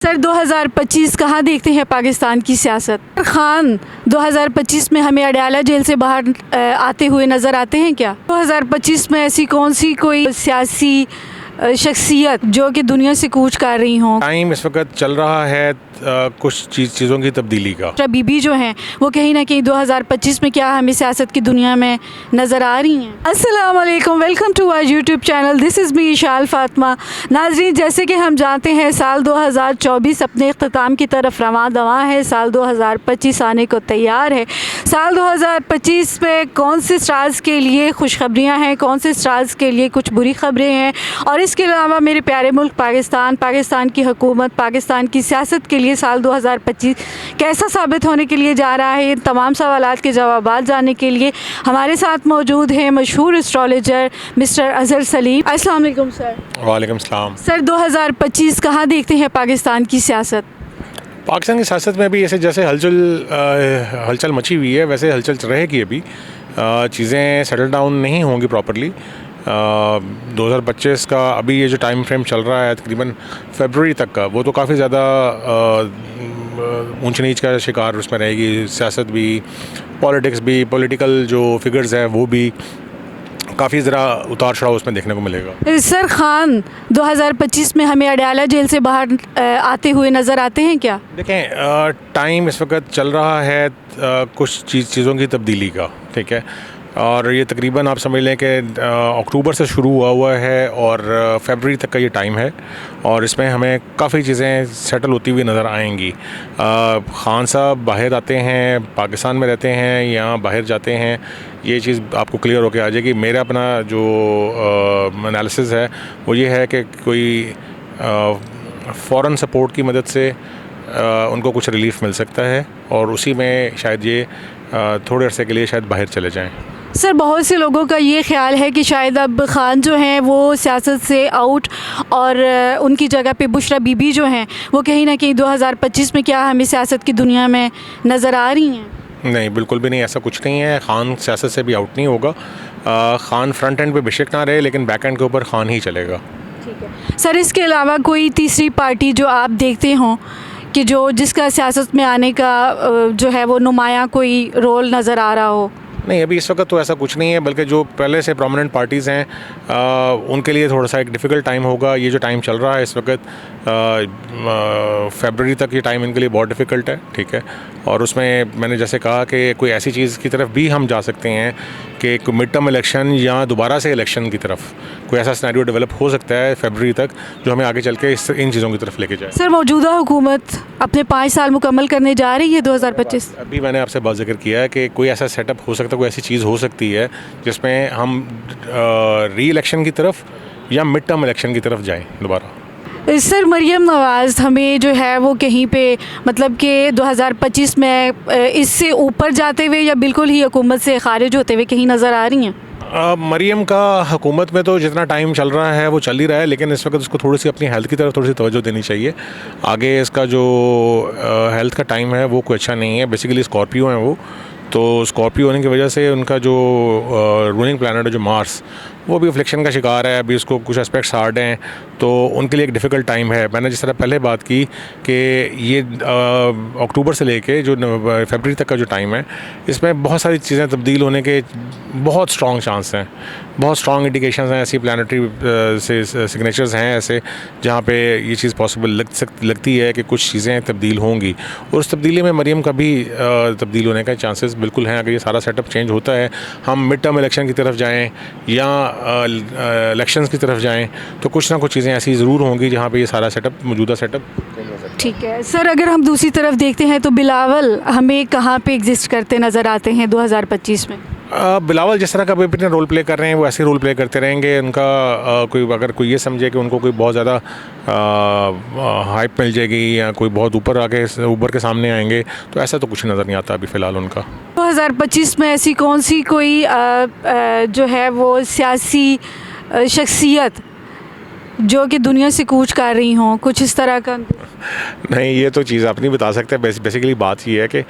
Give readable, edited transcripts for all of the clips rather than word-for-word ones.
Sir 2025 कहाँ देखते हैं पाकिस्तान की सियासत? खान 2025 में हमें अडयाला जेल से बाहर आते हुए नज़र आते हैं क्या? 2025 में ऐसी कौन सी कोई सियासी शख्सियत जो कि दुनिया से कूच कर रही हों? टाइम इस वक्त चल रहा है कुछ चीज़ों की तब्दीली का। बीबी जो हैं वो कहीं ना कहीं 2025 में क्या हमें सियासत की दुनिया में नज़र आ रही हैं? अस्सलाम वालेकुम, welcome to our YouTube channel, this is me Ishal Fatima. नाज़रीन, जैसे कि हम जानते हैं साल 2024 अपने अख्ताम की तरफ रवां दवां है। साल 2025 आने को तैयार है। साल 2025 में कौन से स्टार्स के लिए खुशखबरियाँ हैं, कौन से स्टार्स के लिए कुछ बुरी खबरें हैं, और इसके अलावा मेरे प्यारे मुल्क पाकिस्तान की हुकूमत, पाकिस्तान की सियासत के लिए साल 2025 कैसा साबित होने के लिए जा रहा है, इन तमाम सवालात के जवाब जानने के लिए हमारे साथ मौजूद हैं मशहूर एस्ट्रोलॉजर मिस्टर अज़हर सलीम। अस्सलाम वालेकुम सर। वालेकुम सलाम। सर 2025 कहाँ देखते हैं पाकिस्तान की सियासत? पाकिस्तान की सियासत में अभी जैसे हलचल मची हुई है, वैसे हलचल रहेगी। अभी चीज़ें सेटल डाउन नहीं होंगी प्रॉपरली। 2025 का अभी ये जो टाइम फ्रेम चल रहा है तकरीबन फरवरी तक का, वो तो काफ़ी ज़्यादा ऊंच नीच का शिकार उसमें रहेगी। सियासत भी, पॉलिटिक्स भी, पॉलिटिकल जो फिगर्स हैं वो भी काफ़ी ज़रा उतार चढ़ाव उसमें देखने को मिलेगा। सर खान 2025 में हमें अडयाला जेल से बाहर आते हुए नज़र आते हैं क्या? देखें, टाइम इस वक्त चल रहा है कुछ चीज़ों की तब्दीली का, ठीक है। और ये तकरीबन आप समझ लें कि अक्टूबर से शुरू हुआ है और फरवरी तक का ये टाइम है, और इसमें हमें काफ़ी चीज़ें सेटल होती हुई नज़र आएंगी। खान साहब बाहर आते हैं, पाकिस्तान में रहते हैं या बाहर जाते हैं, ये चीज़ आपको क्लियर होकर आ जाएगी। मेरा अपना जो एनालिसिस है वो ये है कि कोई फ़ॉरेन सपोर्ट की मदद से उनको कुछ रिलीफ मिल सकता है, और उसी में शायद ये थोड़े अरसे के लिए शायद बाहर चले जाएं। सर बहुत से लोगों का ये ख्याल है कि शायद अब खान जो हैं वो सियासत से आउट, और उनकी जगह पे बुशरा बीबी जो हैं वो कहीं ना कहीं 2025 में क्या हमें सियासत की दुनिया में नज़र आ रही हैं? नहीं, बिल्कुल भी नहीं, ऐसा कुछ नहीं है। खान सियासत से भी आउट नहीं होगा। खान फ्रंट एंड पे बेशक ना रहे, लेकिन बैक एंड के ऊपर खान ही चलेगा। ठीक है सर, इसके अलावा कोई तीसरी पार्टी जो आप देखते हों कि जिसका सियासत में आने का जो है वो नुमाया कोई रोल नज़र आ रहा हो? नहीं, अभी इस वक्त तो ऐसा कुछ नहीं है, बल्कि जो पहले से प्रोमिनेंट पार्टीज़ हैं उनके लिए थोड़ा सा एक डिफ़िकल्ट टाइम होगा। ये जो टाइम चल रहा है इस वक्त फरवरी तक, ये टाइम इनके लिए बहुत डिफ़िकल्ट है, ठीक है। और उसमें मैंने जैसे कहा कि कोई ऐसी चीज़ की तरफ भी हम जा सकते हैं कि कोई मिड टर्म इलेक्शन या दोबारा से इलेक्शन की तरफ कोई ऐसा सिनेरियो डेवलप हो सकता है फरवरी तक, जो हमें आगे चल के इन चीज़ों की तरफ लेके जाए। सर मौजूदा हुकूमत अपने 5 साल मुकम्मल करने जा रही है 2025। अभी मैंने आपसे बात जिक्र किया है कि कोई ऐसा सेटअप हो सकता है, कोई ऐसी चीज़ हो सकती है जिसमें हम री इलेक्शन की तरफ या मिड टर्म इलेक्शन की तरफ जाएँ दोबारा। सर मरियम नवाज़ हमें जो है वो कहीं पे मतलब कि 2025 में इससे ऊपर जाते हुए या बिल्कुल ही हुकूमत से खारिज होते हुए कहीं नज़र आ रही हैं? मरियम का हुकूमत में तो जितना टाइम चल रहा है वो चल ही रहा है, लेकिन इस वक्त उसको थोड़ी सी अपनी हेल्थ की तरफ थोड़ी सी तवज्जो देनी चाहिए। आगे इसका जो हेल्थ का टाइम है वो कोई अच्छा नहीं है। बेसिकली स्कॉर्पियो हैं वो, तो स्कॉर्पियो होने की वजह से उनका जो रूलिंग प्लैनेट है जो मार्स, वो भी अफ्लिक्शन का शिकार है। अभी उसको कुछ एस्पेक्ट्स हार्ड हैं, तो उनके लिए एक डिफ़िकल्ट टाइम है। मैंने जिस तरह पहले बात की कि ये अक्टूबर से लेके जो फरवरी तक का जो टाइम है, इसमें बहुत सारी चीज़ें तब्दील होने के बहुत स्ट्रॉन्ग चांस हैं, बहुत स्ट्रॉन्ग इंडिकेशंस हैं। ऐसी प्लानिटरी से सिग्नेचर्स हैं ऐसे जहाँ पे ये चीज़ पॉसिबल लगती है कि कुछ चीज़ें तब्दील होंगी, और उस तब्दीली में मरियम का भी तब्दील होने का चांसेस बिल्कुल हैं। अगर ये सारा सेटअप चेंज होता है, हम मिड टर्म इलेक्शन की तरफ जाएँ या इलेक्शंस की तरफ जाएं, तो कुछ ना कुछ चीज़ें ऐसी ज़रूर होंगी जहाँ पे ये सारा सेटअप, मौजूदा सेटअप। ठीक है सर, अगर हम दूसरी तरफ देखते हैं तो बिलावल हमें कहाँ पे एग्जिस्ट करते नज़र आते हैं 2025 में? बिलावल जिस तरह का भी अपने रोल प्ले कर रहे हैं वो ऐसे रोल प्ले करते रहेंगे। उनका अगर कोई ये समझे कि उनको कोई बहुत ज़्यादा हाइप मिल जाएगी या कोई बहुत ऊपर के सामने आएंगे, तो ऐसा तो कुछ नज़र नहीं आता अभी फ़िलहाल उनका। 2025 में ऐसी कौन सी कोई जो है वो सियासी शख्सियत जो कि दुनिया से कूच कर रही हों, कुछ इस तरह का? नहीं, ये तो चीज़ आप नहीं बता सकते। बेसिकली बात ये है कि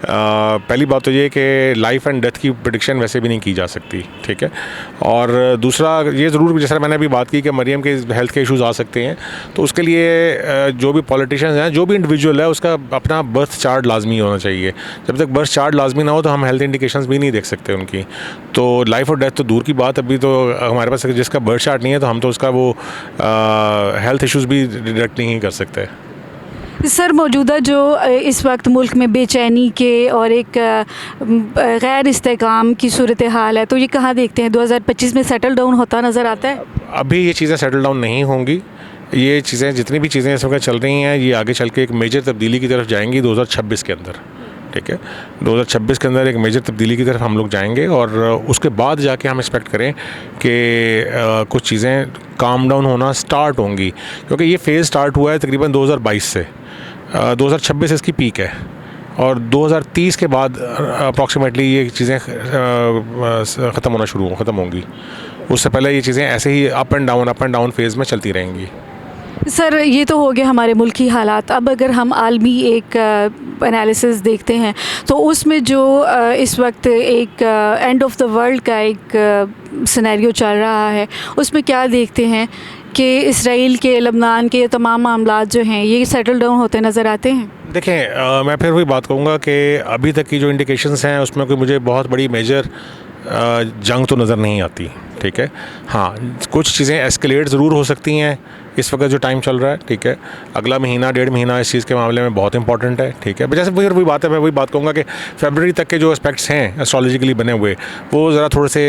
पहली बात तो ये है कि लाइफ एंड डेथ की प्रेडिक्शन वैसे भी नहीं की जा सकती, ठीक है। और दूसरा ये ज़रूर, जैसा मैंने अभी बात की कि मरियम के हेल्थ के इश्यूज़ आ सकते हैं, तो उसके लिए जो भी पॉलिटिशियंस हैं, जो भी इंडिविजुअल है, उसका अपना बर्थ चार्ट लाजमी होना चाहिए। जब तक बर्थ चार्ट लाजमी ना हो तो हम हेल्थ इंडिकेशंस भी नहीं देख सकते उनकी। तो लाइफ और डेथ तो दूर की बात, अभी तो हमारे पास जिसका बर्थ चार्ट नहीं है तो हम तो उसका वो हेल्थ इश्यूज़ भी डिटेक्ट नहीं कर सकते। सर, मौजूदा जो इस वक्त मुल्क में बेचैनी के और एक गैर इस्तेकाम की सूरत हाल है, तो ये कहाँ देखते हैं 2025 में सेटल डाउन होता नज़र आता है? अभी ये चीज़ें सेटल डाउन नहीं होंगी। ये चीज़ें, जितनी भी चीज़ें इस वक्त चल रही हैं, ये आगे चल के एक मेजर तब्दीली की तरफ जाएंगी 2026 के अंदर, ठीक है। 2026 के अंदर एक मेजर तब्दीली की तरफ हम लोग जाएंगे और उसके बाद जाके हम एक्सपेक्ट करें कि कुछ चीज़ें काम डाउन होना स्टार्ट होंगी, क्योंकि ये फेज़ स्टार्ट हुआ है तकरीबन 2022 से। 2026 इसकी पीक है और 2030 के बाद अप्रॉक्सीमेटली ये चीज़ें ख़त्म होंगी। उससे पहले ये चीज़ें ऐसे ही अप एंड डाउन फेज़ में चलती रहेंगी। सर, ये तो हो गए हमारे मुल्की हालात। अब अगर हम आलमी एक एनालिसिस देखते हैं तो उसमें जो इस वक्त एक एंड ऑफ द वर्ल्ड का एक सिनेरियो चल रहा है, उसमें क्या देखते हैं कि इसराइल के, लबनान के तमाम मामलात जो हैं ये सेटल डाउन होते नज़र आते हैं? देखें, मैं फिर वही बात कहूँगा कि अभी तक की जो इंडिकेशंस हैं उसमें कोई मुझे बहुत बड़ी मेजर जंग तो नज़र नहीं आती, ठीक है। हाँ, कुछ चीज़ें एस्केलेट ज़रूर हो सकती हैं इस वक्त जो टाइम चल रहा है, ठीक है। अगला महीना, 1.5 महीना इस चीज़ के मामले में बहुत इंपॉर्टेंट है, ठीक है। जैसे फिर वही बात है, मैं वही बात कहूँगा कि फरवरी तक के जो एस्पेक्ट्स हैं एस्ट्रोलॉजिकली बने हुए, वो ज़रा थोड़े से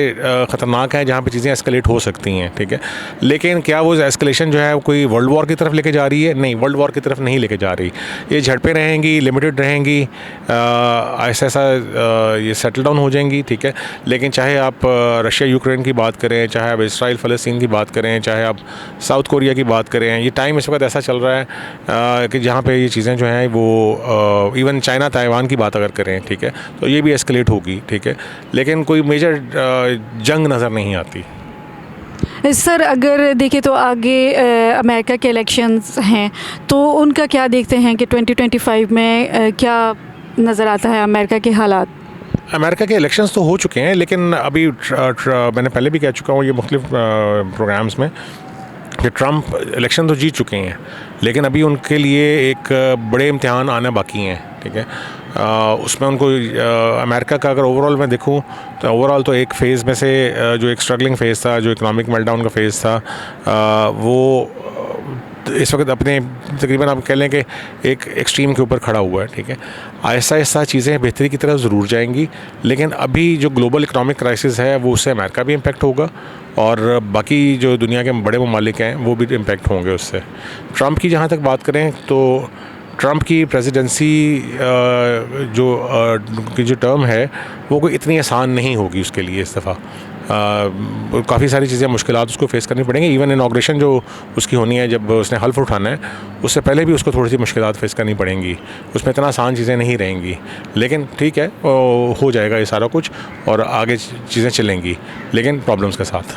ख़तरनाक हैं, जहाँ पे चीज़ें एस्केलेट हो सकती हैं, ठीक है। लेकिन क्या वो एस्केलेशन जो है वो कोई वर्ल्ड वॉर की तरफ लेके जा रही है? नहीं, वर्ल्ड वॉर की तरफ नहीं लेके जा रही। ये झड़पें रहेंगी, लिमिटेड रहेंगी, ऐसा ये सेटल डाउन हो जाएंगी, ठीक है। लेकिन चाहे आप रशिया यूक्रेन की बात करें, चाहे आप इसराइल फ़लस्तीन की बात करें, चाहे आप साउथ कोरिया की बात करें, ये टाइम इस वक्त ऐसा चल रहा है कि जहाँ पे ये चीज़ें जो हैं वो इवन चाइना ताइवान की बात अगर करें, ठीक है, तो ये भी एस्केलेट होगी, ठीक है। लेकिन कोई मेजर जंग नज़र नहीं आती। सर, अगर देखें तो आगे अमेरिका के इलेक्शंस हैं, तो उनका क्या देखते हैं कि 2025 में क्या नज़र आता है अमेरिका के हालात? अमेरिका के इलेक्शंस तो हो चुके हैं, लेकिन अभी मैंने पहले भी कह चुका हूँ ये मुख्तलिफ प्रोग्राम्स में कि ट्रंप इलेक्शन तो जीत चुके हैं, लेकिन अभी उनके लिए एक बड़े इम्तिहान आना बाकी हैं, ठीक है। उसमें उनको अमेरिका का अगर ओवरऑल मैं देखूं तो ओवरऑल तो एक फ़ेज़ में से जो एक स्ट्रगलिंग फ़ेज़ था, जो इकोनॉमिक मेल्टडाउन का फ़ेज़ था, वो इस वक्त अपने तकरीबन आप कह लें कि एक एक्सट्रीम के ऊपर खड़ा हुआ है, ठीक है। आहिस्ता आहिस्ता चीज़ें बेहतरी की तरफ ज़रूर जाएंगी, लेकिन अभी जो ग्लोबल इकोनॉमिक क्राइसिस है वो उससे अमेरिका भी इम्पेक्ट होगा और बाकी जो दुनिया के बड़े ममालिक हैं वो भी इम्पेक्ट होंगे उससे। ट्रंप की जहाँ तक बात करें तो ट्रंप की प्रेसिडेंसी की जो टर्म है वो कोई इतनी आसान नहीं होगी उसके लिए इस दफ़ा। काफ़ी सारी चीज़ें, मुश्किलात उसको फेस करनी पड़ेंगी। इवन इनॉग्रेशन जो उसकी होनी है, जब उसने हल्फ उठाना है, उससे पहले भी उसको थोड़ी सी मुश्किलात फेस करनी पड़ेंगी। उसमें इतना आसान चीज़ें नहीं रहेंगी, लेकिन ठीक है, हो जाएगा ये सारा कुछ और आगे चीज़ें चलेंगी, लेकिन प्रॉब्लम्स के साथ।